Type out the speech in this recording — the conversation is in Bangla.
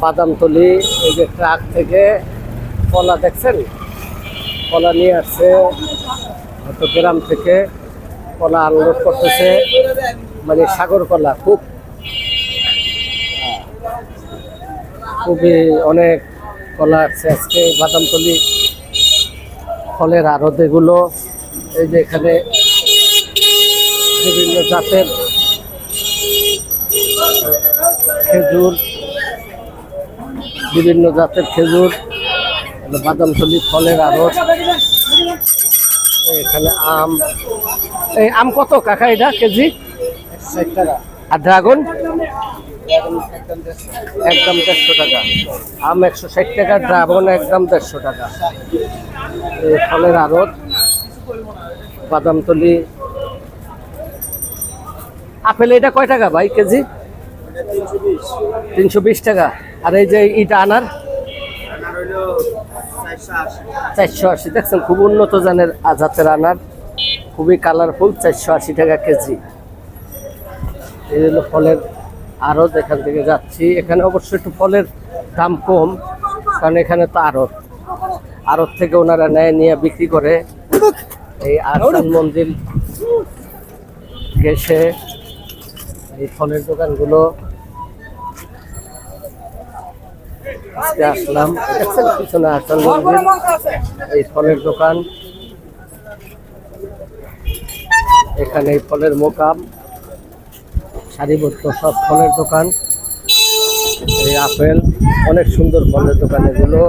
বাদামতলি এই যে ট্রাক থেকে কলা দেখছেন, কলা নিয়ে আসছে হয়তো গ্রাম থেকে, কলা আনলোড করতেছে, মানে সাগর কলা খুবই অনেক কলা আসছে আজকে বাদামতলি ফলের আড়ত। এগুলো এই যে এখানে বিভিন্ন জাতের খেজুর, বিভিন্ন জাতের খেজুর, বাদামতলি ফলের আড়ত। এখানে আম, এই আম কত কাকা এটা কেজি? 60 টাকা। আর ড্রাগন একদম 150 টাকা। আম 160 টাকা, ড্রাগন একদম 150 টাকা। এই ফলের আড়ত বাদামতলি। আপেল এটা কয় টাকা ভাই কেজি? 320 টাকা। আর এই যে ইটা আনার 480। দেখছেন খুব উন্নত জাতের আনার, খুবই কালারফুল, 480 টাকা কেজি। এই হলো ফলের আড়ত। এখান থেকে যাচ্ছি, এখানে অবশ্যই একটু ফলের দাম কম, কারণ এখানে তো আড়ত থেকে ওনারা নেয় নিয়ে বিক্রি করে। এই আহসান মন্দির গেছে এই ফলের দোকানগুলো আজকে আসলাম। দেখছেন পিছনে আহসান মন্দির, এই ফলের দোকান। এখানে এই ফলের মোকাম, সারিবদ্ধ সব ফলের দোকান। এই আপেল, অনেক সুন্দর ফলের দোকান এগুলো।